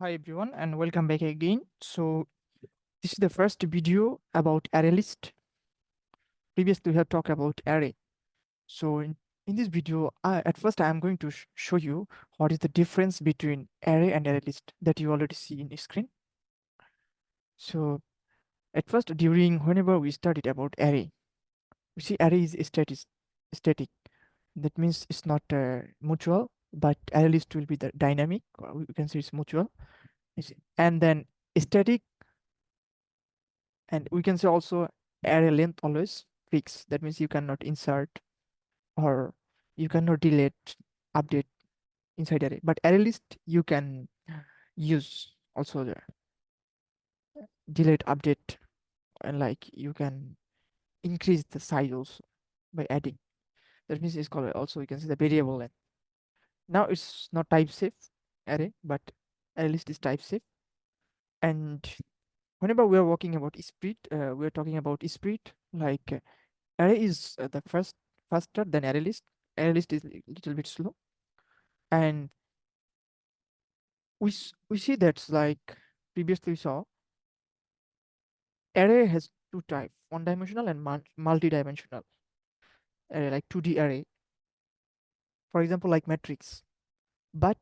Hi everyone and welcome back again. So this is the first video about ArrayList. Previously we have talked about array. So in this video, at first I am going to show you what is the difference between array and ArrayList that you already see in the screen. So at first whenever we studied about array, we see array is static. That means it's not mutual, but ArrayList will be the dynamic, or we can say it's mutual. And then static, and we can say also array length always fixed. That means you cannot insert or you cannot delete update inside array, but array list you can use also the delete update, and like you can increase the size also by adding. That means it's called also, you can see the variable length. Now it's not type safe array, but array list is type safe. And whenever we are working about speed, we are talking about speed, like array is the faster than array list. Array list is a little bit slow, and we see that's like previously we saw array has two types: one dimensional and multi-dimensional array, like 2D array, for example, like matrix. But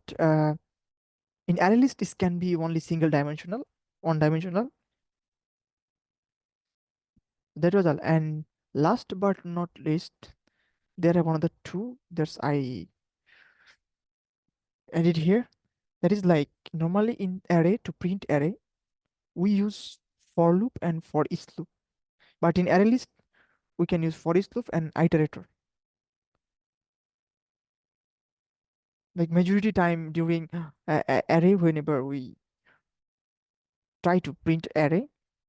in array list, this can be only single dimensional, one dimensional. That was all. And last but not least, there are one of the two. There's I added here. That is like normally in array, to print array, we use for loop and for each loop. But in array list, we can use for each loop and iterator. Like majority time during array, whenever we try to print array,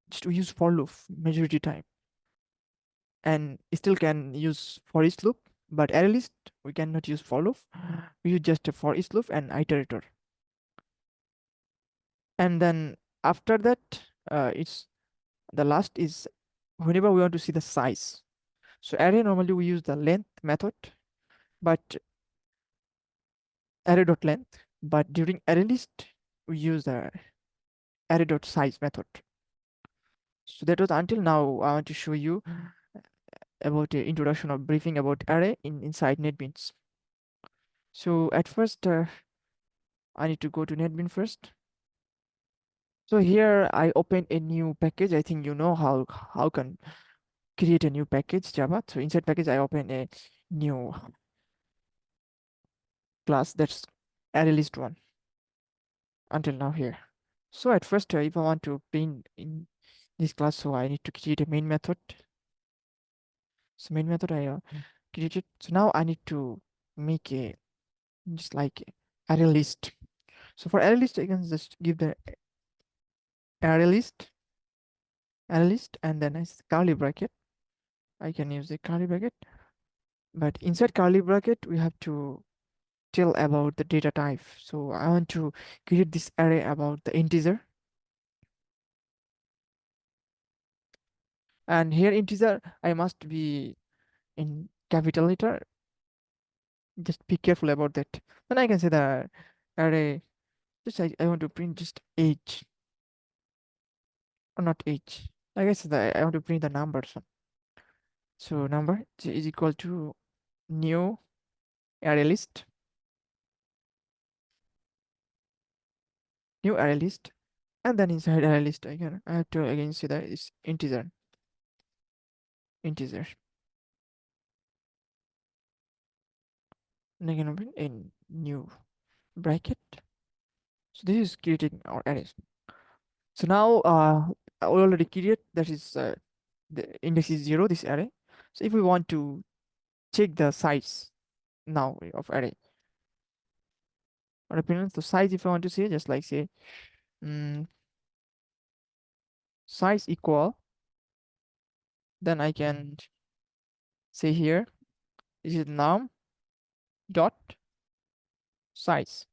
just we use for loop majority time, and still can use for each loop. But array list we cannot use for loop. We use just a for each loop and iterator. And then after that, it's the last is whenever we want to see the size. So array normally we use the length method, but array.length. But during array list we use the array.size method. So that was until now. I want to show you about the introduction of briefing about array inside NetBeans. So at first, I need to go to NetBeans first. So here I open a new package. I think you know how can create a new package Java. So inside package I open a new class, that's ArrayList one until now here. So at first, if I want to print in this class, so I need to create a main method. So main method I created. So now I need to make a just like array list. So for array list, I can just give the array list, and then as curly bracket. I can use the curly bracket, but inside curly bracket we have to tell about the data type. So I want to create this array about the integer, and here integer I must be in capital letter. Just be careful about that. Then I can say the array, just I want to print just age, or not age. I guess that I want to print the numbers. So number is equal to new array list, and then inside array list I have to again say that it's integer, and I can open a new bracket. So this is creating our arrays. So now I already created, that is the index is 0, this array. So if we want to check the size now of array or appearance, the size, if I want to say, just like say size equal, then I can say here this is num dot size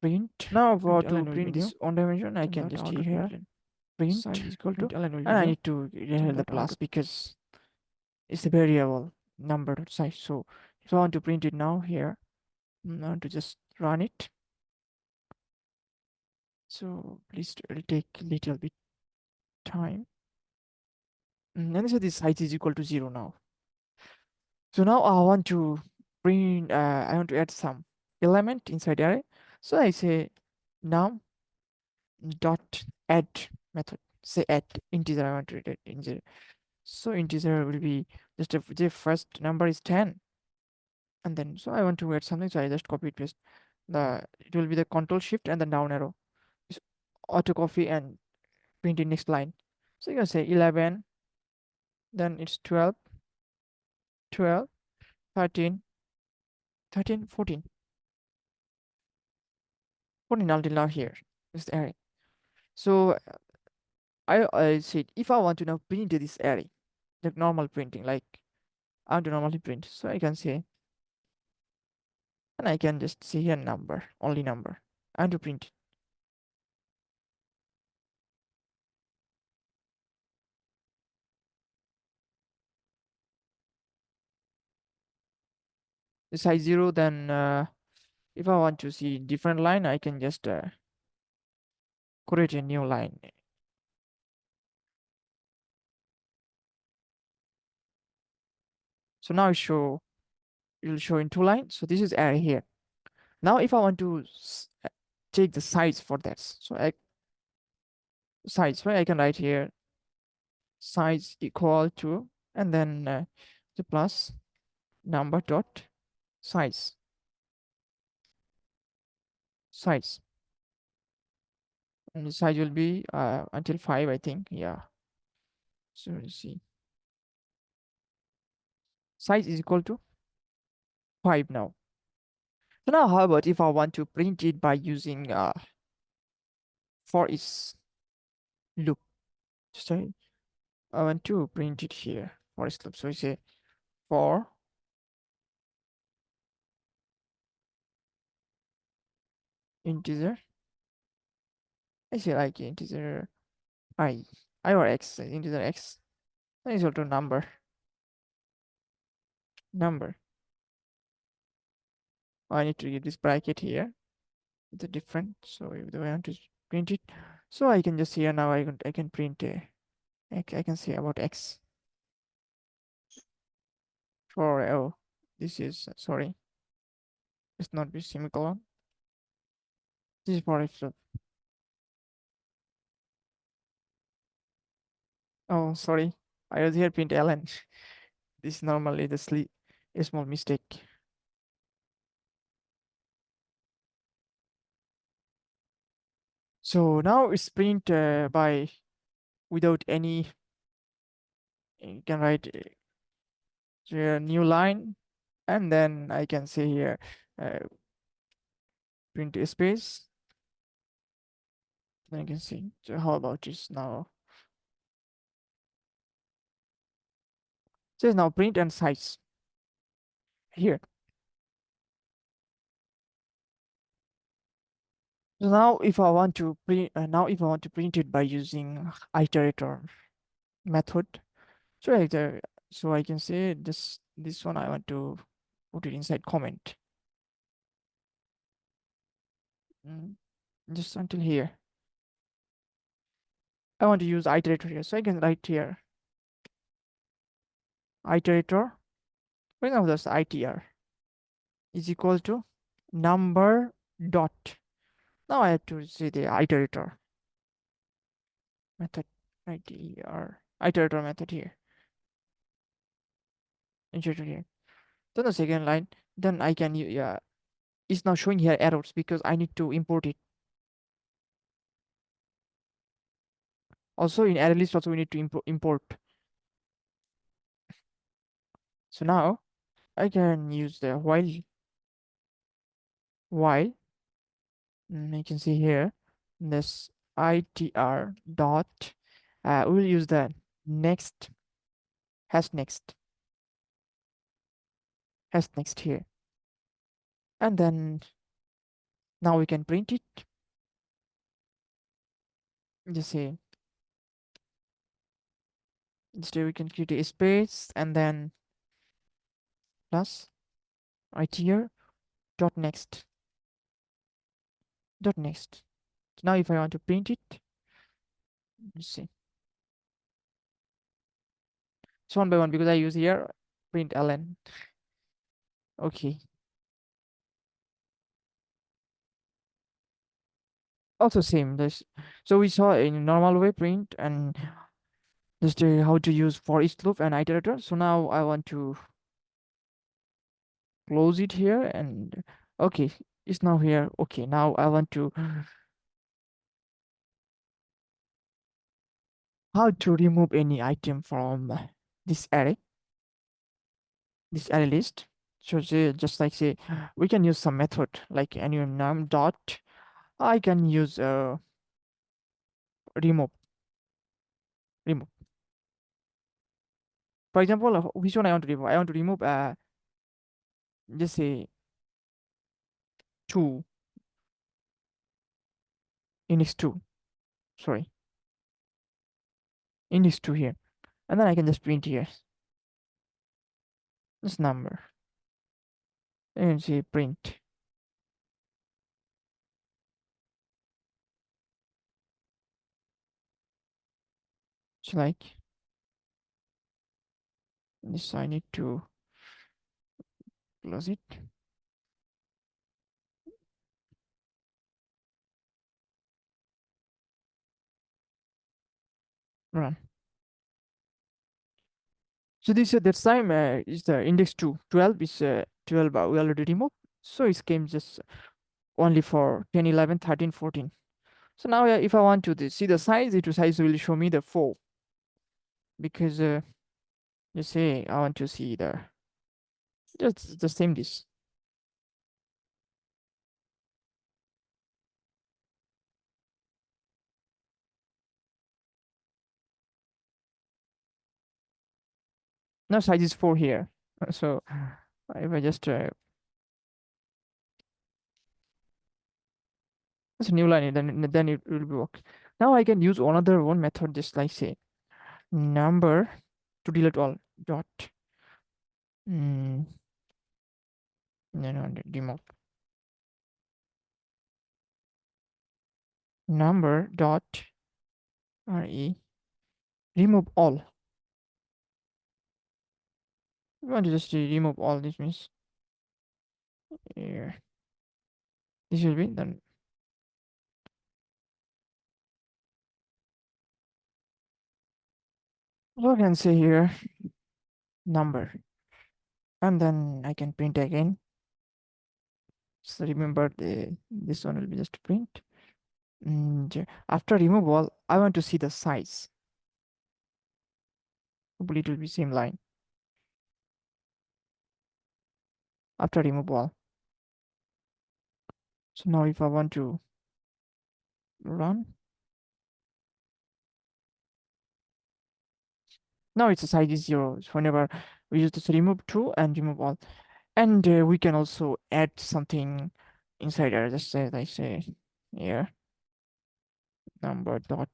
print. Now for to print this one dimension, I can just here print size is equal to, and I need to have the plus because it's a variable number dot size. So if I want to print it now here, I want to just run it. So please, it will take a little bit time. And so this size is equal to 0 now. So now I want to I want to add some element inside array. So I say num dot add method. Say add integer. I want to add integer. So integer will be just the first number is 10, and then so I want to add something. So I just copy paste. It will be the control shift and the down arrow. It's auto copy and print in next line. So you can say 11, then it's 12, 12, 13, 13, 14. 14 until now here is the array. So I said if I want to now print this array, like normal printing, like I want to normally print. So I can say, and I can just say here number, only number. I want to print it. The size 0, then if I want to see different line, I can just create a new line. So now it will show in 2 lines. So this is array here. Now if I want to take the size for that, so size, right? I can write here size equal to, and then the plus number dot size, and the size will be until 5, I think. Yeah. So you see, size is equal to 5 now. So now how about if I want to print it by using for each loop? So I want to print it here for each loop. So we say for integer. I say like integer I or x, integer x is equal to number. I need to get this bracket here. The different. So if I want to print it, so I can just here now I can print I can say about x for this is sorry, it's not be semicolon. This is for if oh sorry, I was here print ln. This is normally a small mistake. So now it's print by without any. You can write a new line, and then I can say here print a space. Then you can see. So how about this now? So now print and size here. So now if I want to print it by using iterator method, so so I can say this one I want to put it inside comment. Just until here. I want to use iterator here, so I can write here iterator. For example, that's itr is equal to number dot. Now I have to say the iterator method, iterator method here, iterator here. Then the second line, then I can yeah, it's now showing here errors because I need to import it. Also in ArrayList also we need to import. So now I can use the while you can see here this itr dot we'll use the next next here, and then now we can print it. Just say instead we can create a space and then plus itr dot next Now if I want to print it, let's see. It's one by one because I use here print ln. Okay. Also same this. So we saw in normal way print and just how to use for each loop and iterator. So now I want to close it here and okay, it's now here. Okay, now I want to how to remove any item from this array, this array list. So just like say we can use some method like any num dot. I can use remove remove. For example, which one I want to remove? I want to remove just say two index two. Sorry, index two here, and then I can just print here this number and say print. It's like this. I need to close it. Run. So this that time is the index 2. 12 is 12 we already removed. So it came just only for 10, 11, 13, 14. So now if I want to see the size, it size will show me the 4 because let's say I want to see just the same this. Now size is 4 here. So if I just it's a new line, then it will be work. Now I can use another one method just like say number to delete all dot no, remove number dot re remove all. We want to just remove all. This means here this will be then so I can say here number and then I can print again. So remember this one will be just print. And after removal, I want to see the size. Hopefully it will be same line. After removal. So now if I want to run, now its size is 0. So whenever we use this remove 2 and remove all. And we can also add something inside there. Just say like say here number dot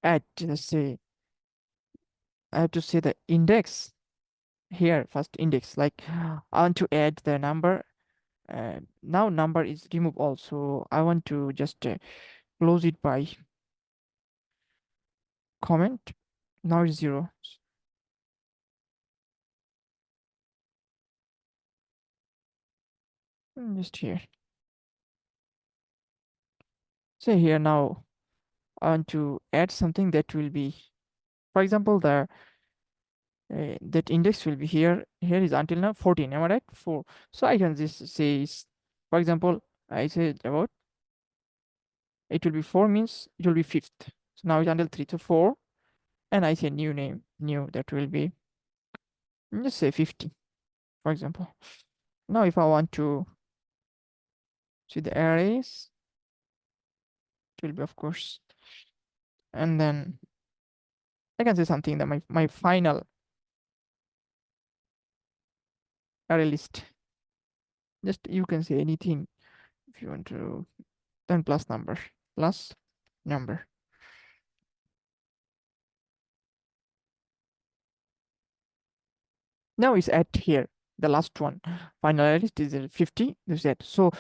add. Let's say I have to say the index here first index like I want to add the number. Now number is remove all. So I want to just close it by comment. Now it's 0. Just here. Say here now I want to add something that will be, for example, that index will be here. Here is until now 14. Am I right? 4. So I can just say, for example, I said about it will be 4 means it will be fifth. So now it's until 3 to 4, and I say new name, new that will be just say 50, for example. Now if I want to see the arrays, it will be of course, and then I can say something that my final array list. Just you can say anything if you want to. Then plus number. Now it's at here the last one. Final array list is 50. This is it. So